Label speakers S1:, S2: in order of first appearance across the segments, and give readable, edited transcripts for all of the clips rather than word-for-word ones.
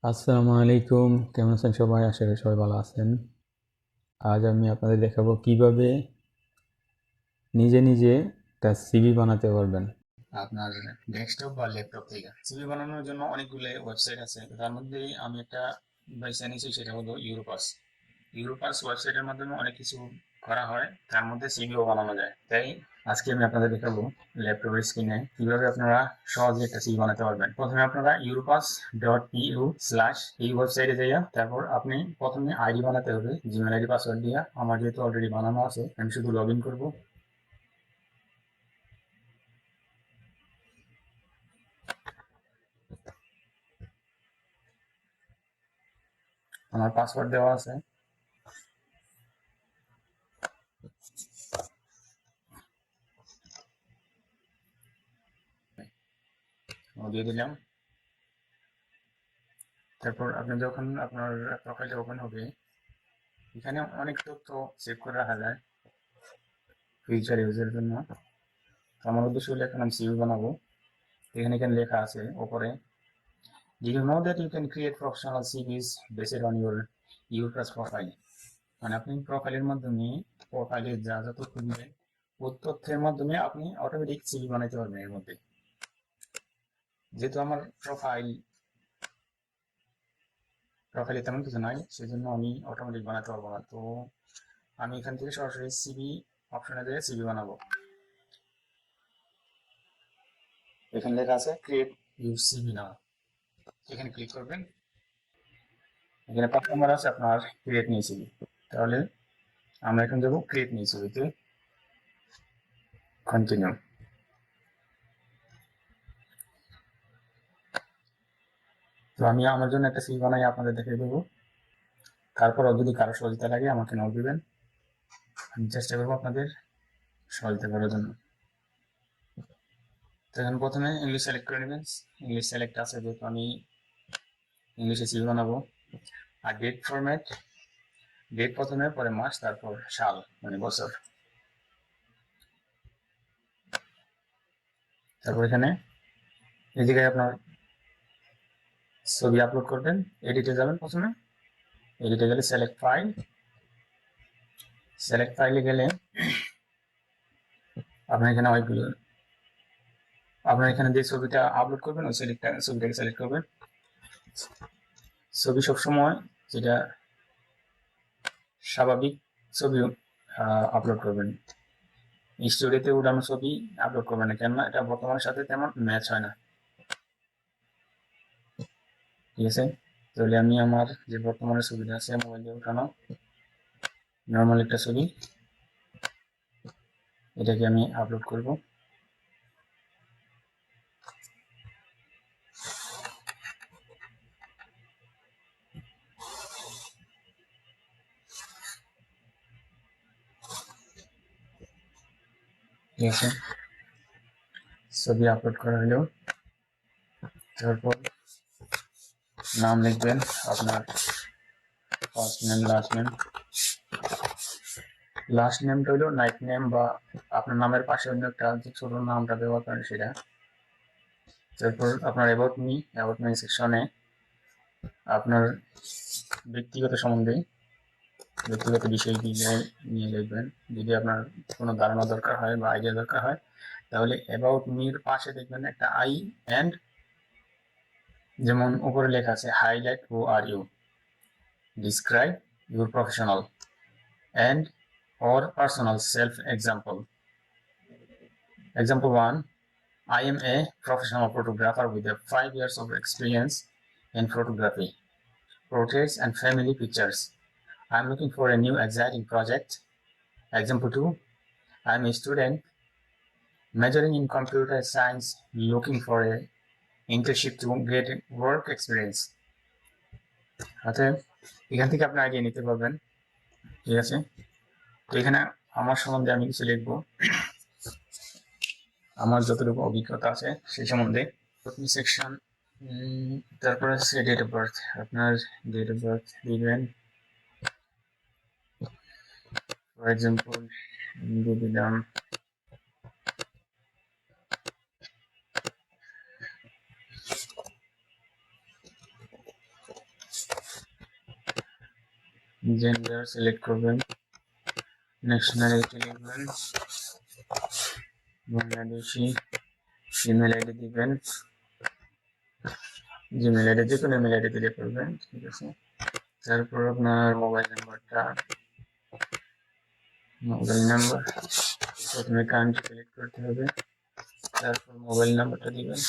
S1: আসসালামু আলাইকুম, কেমন আছেন সবাই? আশা করি সবাই ভালো আছেন। আজ আমি আপনাদের দেখাবো কিভাবে নিজে নিজে একটা সিভি বানাতে পারবেন আপনার ডেস্কটপ বা ল্যাপটপ থেকে। সিভি বানানোর জন্য অনেকগুলো ওয়েবসাইট আছে, তার মধ্যে আমি একটা বেছে নিয়েছি, সেটা হলো ইউরোপাস। ইউরোপাস ওয়েবসাইটের মাধ্যমে অনেক কিছু করা হয়, তার মধ্যে সিভিও বানানো যায়। তাই আজকে আমি আপনাদের দেখাবো ল্যাপটপের স্ক্রিনে কিভাবে আপনারা সহজে একটা সিভি বানাতে পারবেন। প্রথমে আপনারা europass.eu/ এই ওয়েবসাইটে যাইয়া তারপর আপনি প্রথমে আইডি বানাতে হবে, জিমেল আইডি পাসওয়ার্ড দিয়া। আমার যেহেতু অলরেডি বানানো আছে, আমি শুধু লগ ইন করবো। আমার পাসওয়ার্ড দেওয়া আছে, দিয়ে দিলাম। তারপর আপনি যখন আপনার প্রোফাইলটা ওপেন হবে, এখানে অনেক তথ্য সেভ করে রাখা যায় ফিউচার ইউজের জন্য। আমার উদ্দেশ্য হলো এখন আমি সিভি বানাবো। এখানে লেখা আছে উপরে, did you know that you can create professional CVs based on your WordPress profile? মানে আপনি প্রোফাইলের মাধ্যমে প্রোফাইলে যা যা তথ্য দিবেন ওই তথ্যের মাধ্যমে আপনি অটোমেটিক সিভি বানাইতে পারবেন এর মধ্যে। যেহেতু আমার প্রোফাইলে তেমন কিছু নাই, সেজন্য আমি অটোমেটিক বানাতে পারবো না। তো আমি এখান থেকে সরাসরি সিভি অপশনে দিয়ে সিভি বানাবো। এখানে লেখা আছে ক্রিয়েট ইউর সিভি নাও, এখানে ক্লিক করবেন। এখানে 5 নম্বর আছে আপনার ক্রিয়েট নিউ সিভি। তাহলে আমরা এখন যাবো ক্রিয়েট নিউ সিভিতে, কন্টিনিউ। তো আমি আমার জন্য একটা সিভি বানাই আপনাদের দেখিয়ে দেবো। তারপর যদি কারো সহযোগিতা লাগে আমাকে নক দিবেন, আমি চেষ্টা করবো আপনাদের সহযোগিতা করার জন্য। তো এখন প্রথমে ইংলিশ সিলেক্ট করে নেবেন। ইংলিশ সিলেক্ট আছে যেহেতু আমি ইংলিশে সিভি বানাবো। আর ডেট ফরম্যাট, ডেট প্রথমে, পরে মাস, তারপর সাল মানে বছর। তারপর এখানে এই জায়গায় আপনার ছবি আপলোড করবেন। এডিটে যাবেন, প্রথমে এডিটে গেলে সিলেক্ট ফাইল, সিলেক্ট ফাইলে গেলে আপনার এখানে অনেকগুলো, আপনার এখানে যে ছবিটা আপলোড করবেন ওই ছবিটাকে সিলেক্ট করবেন। ছবি সবসময় যেটা স্বাভাবিক ছবি আপলোড করবেন, স্টোরিতে উঠানো ছবি আপলোড করবেন না, কেননা এটা বর্তমানের সাথে তেমন ম্যাচ হয় না। ঠিক আছে, তাহলে আমি আমার যে বর্তমানের ছবিটা আছে মোবাইল দিয়ে উঠানো নর্মাল একটা ছবি, এটাকে আমি আপলোড করব। ঠিক আছে, ছবি আপলোড করা হলো। তারপর নাম লিখবেন আপনার, ফার্স্ট নেম, লাস্ট নেমটা হলো নাইট নেম, বা আপনার নামের পাশে অন্য একটা যে ছোট নামটা ব্যবহার করেন সেটা। তারপর আপনার অ্যাবাউট মি সেকশনে আপনার ব্যক্তিগত সম্বন্ধে, ব্যক্তিগত বিষয় নিয়ে লিখবেন। যদি আপনার কোনো ধারণা দরকার হয় বা আইডিয়া দরকার হয়, তাহলে অ্যাবাউট মির পাশে দেখবেন একটা আই অ্যান্ড, যেমন উপরে লেখা আছে highlight who are you, describe your professional and or personal self example. Example 1, I am a professional photographer with 5 years of experience in photography, portraits and family pictures. I am looking for a new exciting project. Example 2, I am a student majoring in computer science looking for a internship to get work experience. অতএব এখান থেকে আপনি idea নিতে পারবেন। ঠিক আছে, তো এখানে আমার সম্বন্ধে আমি কিছু লিখবো, আমার যতটুকু অভিজ্ঞতা আছে সেই সম্বন্ধে। প্রথম সেকশন, তারপর আছে ডেট অফ বার্থ। আপনার ডেট অফ বার্থ দিবেন, ফর এক্সাম্পল দিয়ে দিলাম জেন্ডার সিলেক্ট করবেন, ন্যাশনালিটি লিখবেন বাংলাদেশি, ইমেল আইডি দিবেন, জিমেল আইডি যে কোনো ইমেল আইডি দিলে করবেন, ঠিক আছে। তারপর আপনার মোবাইল নাম্বার প্রথমে কান্ট্রি সিলেক্ট করতে হবে, তারপর মোবাইল নাম্বারটা দিবেন।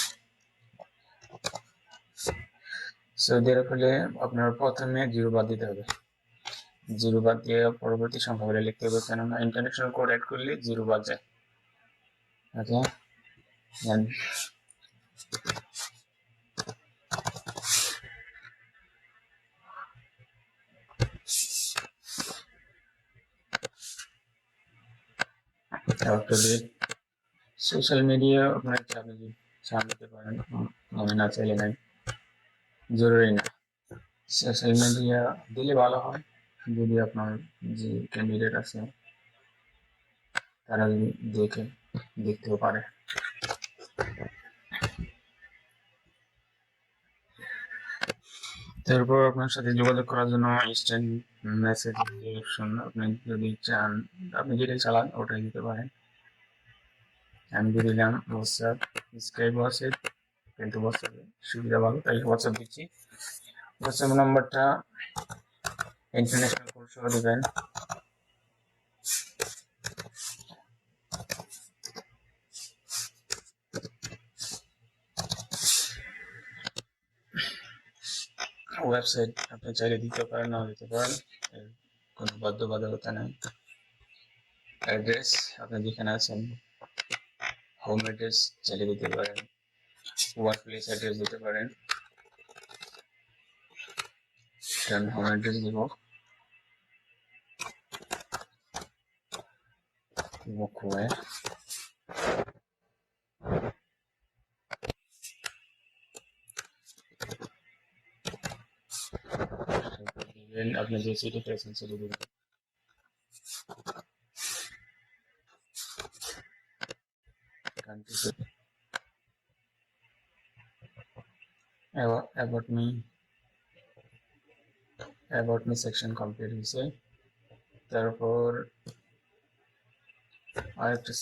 S1: সৌদি আরব হলে আপনার প্রথমে জিরো বাদ দিতে হবে, জিরো বাদ দিয়ে পরবর্তী সংখ্যাগুলো লিখতে হবে, কেননা ইন্টারন্যাশনাল কোড অ্যাড করলে জিরো বাদ যায়। ওকে, তারপরে সোশ্যাল মিডিয়া আপনার চালাতে পারেন, আমি না চাইলে নাই, জরুরি না। সোশ্যাল মিডিয়া দিলে ভালো হয়, যদি আপনার যে ক্যান্ডিডেট আছে তারা যদি দেখতেও পারে। তারপর আপনার সাথে যোগাযোগ করার জন্য ইনস্ট্যান্ট মেসেজ অপশন, আপনি যদি চান আপনি যেটাই চালান ওটাই দিতে পারেন। আমি দিয়ে দিলাম হোয়াটসঅ্যাপ, স্কাইপ হোয়াটসঅ্যাপ, কিন্তু হোয়াটসঅ্যাপে সুবিধা ভালো তাই হোয়াটসঅ্যাপ দিচ্ছি। হোয়াটসঅ্যাপ নাম্বারটা ইন্টারন্যাশনাল কোড সহ দেবেন। ওয়েবসাইট আপনি চাইলে দিতে পারেন, নাও দিতে পারেন, কোনো বাধ্যবাধকতা নেই। অ্যাড্রেস আপনি যেখানে আছেন হোম অ্যাড্রেস চাইলে দিতে পারেন, ওয়ার্ক প্লেস অ্যাড্রেস দিতে পারেন। কারণ হোম অ্যাড্রেস দিব মুখে, আপনি যে সিটি পেয়েছেন সেটি দিবেন। অ্যাবাউট মি সেকশন কমপ্লিট হয়েছে। তারপর আরেকটা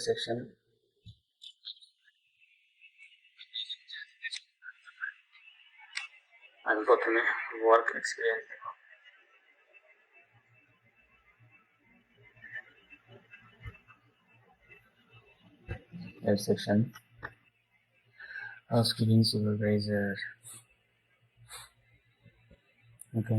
S1: সেকশন আমি প্রথমে ওয়ার্ক এক্সপিরিয়েন্স এর section, housekeeping supervisor. Okay,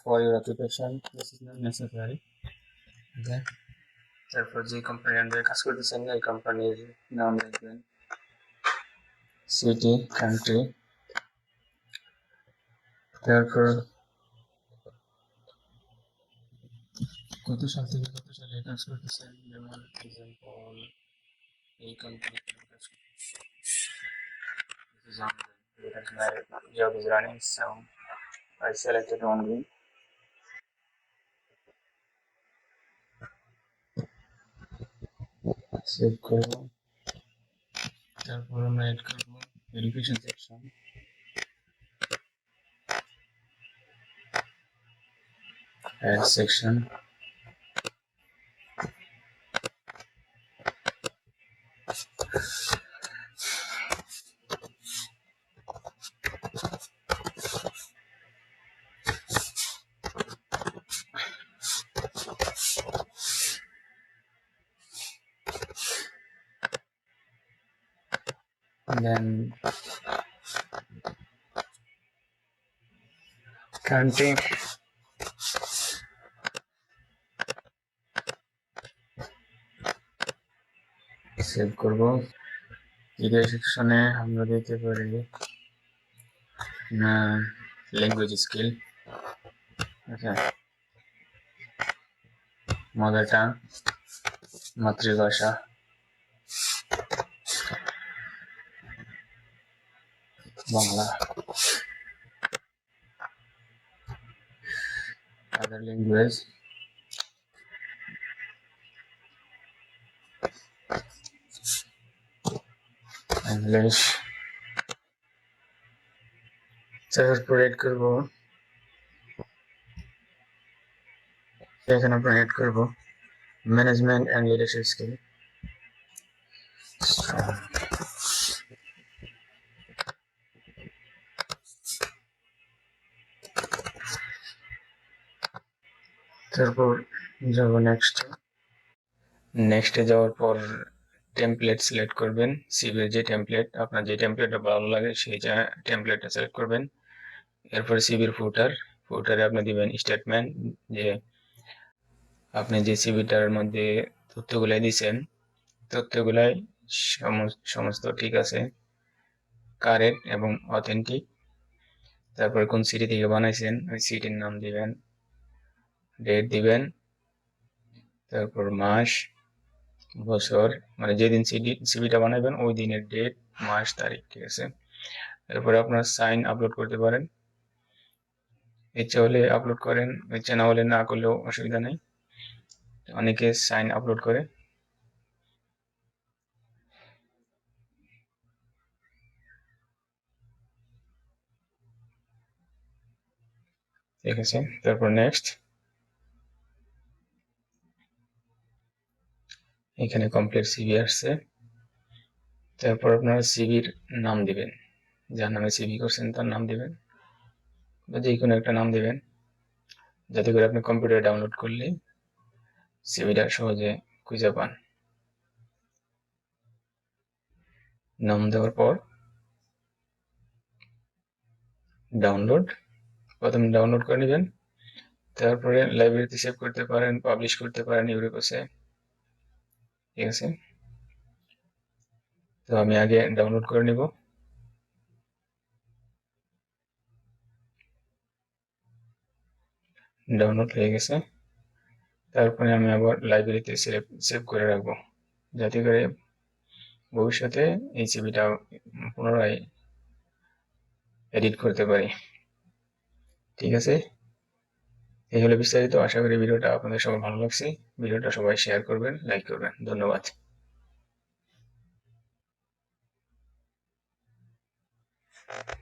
S1: for your occupation this is not necessary. Okay, তারপর যে কোম্পানি আন্ডারে কাজ করতেছেন এই কোম্পানির নাম লিখবেন, সিটি, কান্ট্রি, তারপর কত সাল থেকে কত সালে কাজ করতেছেন, যেমন এক্সাম্পল এই কোম্পানি কাজ করতেছেন, my job is running, so I selected only. Save করব, তারপর আমরা এড করব এডুকেশন সেকশন, অ্যাড সেকশন, দেন কান্ট্রি, সেভ করব। এদের সেকশনে আমরা দিতে পারি ল্যাঙ্গুয়েজ স্কিল, আচ্ছা, মাদার টাং, মাতৃভাষা, বাংলা, আদার ল্যাঙ্গুয়েজ, ইংলিশ। তারপর এড করব, এখানে আমরা এড করব ম্যানেজমেন্ট অ্যান্ড লিডারশিপ স্কিল। তারপর যাব নেক্সটে যাওয়ার পর টেমপ্লেট সিলেক্ট করবেন। সিভির যে টেমপ্লেট, আপনার যে টেমপ্লেটটা ভালো লাগে সেই টেমপ্লেটটা সিলেক্ট করবেন। এরপরে সিভির ফুটারে আপনি দিবেন স্টেটমেন্ট, যে আপনি যে সিভিটার মধ্যে তথ্যগুলাই দিয়েছেন তথ্যগুলাই সমস্ত ঠিক আছে, কারেক্ট এবং অথেন্টিক। তারপর কোন সিটি থেকে বানাইছেন ওই সিটির নাম দিবেন, ডেট দিবেন, তারপর মাস, বছর, মানে যেদিন সিভিটা বানাবেন ওই দিনের ডেট, মাস, তারিখ, ঠিক আছে। এরপরে আপনার সাইন আপলোড করতে পারেন, ইচ্ছা হলে আপলোড করেন, ইচ্ছা না হলে না করলেও অসুবিধা নেই। অনেকে সাইন আপলোড করে, ঠিক আছে। তারপর নেক্সট, এখানে কমপ্লিট সিভি আসছে। তারপর আপনারা সিভির নাম দিবেন, যার নামে সিভি করছেন তার নাম দিবেন, বা যে কোনো একটা নাম দিবেন, যাতে করে আপনি কম্পিউটারে ডাউনলোড করলে সিভিটা সহজে খুঁজে পান। নাম দেওয়ার পর ডাউনলোড, প্রথমে ডাউনলোড করে নেবেন। তারপরে লাইব্রেরিতে সেভ করতে পারেন, পাবলিশ করতে পারেন ইউরোপসে, ঠিক আছে। তো আমি আগে ডাউনলোড করে নিব। ডাউনলোড হয়ে গেছে। তারপরে আমি আবার লাইব্রেরিতে সেভ করে রাখবো, যাতে করে ভবিষ্যতে এই সিভিটা পুনরায় এডিট করতে পারি, ঠিক আছে। এই হলো বিস্তারিত। আশা করি ভিডিওটা আপনাদের সবার ভালো লাগছে। ভিডিওটা সবাই শেয়ার করবেন, লাইক করবেন। ধন্যবাদ।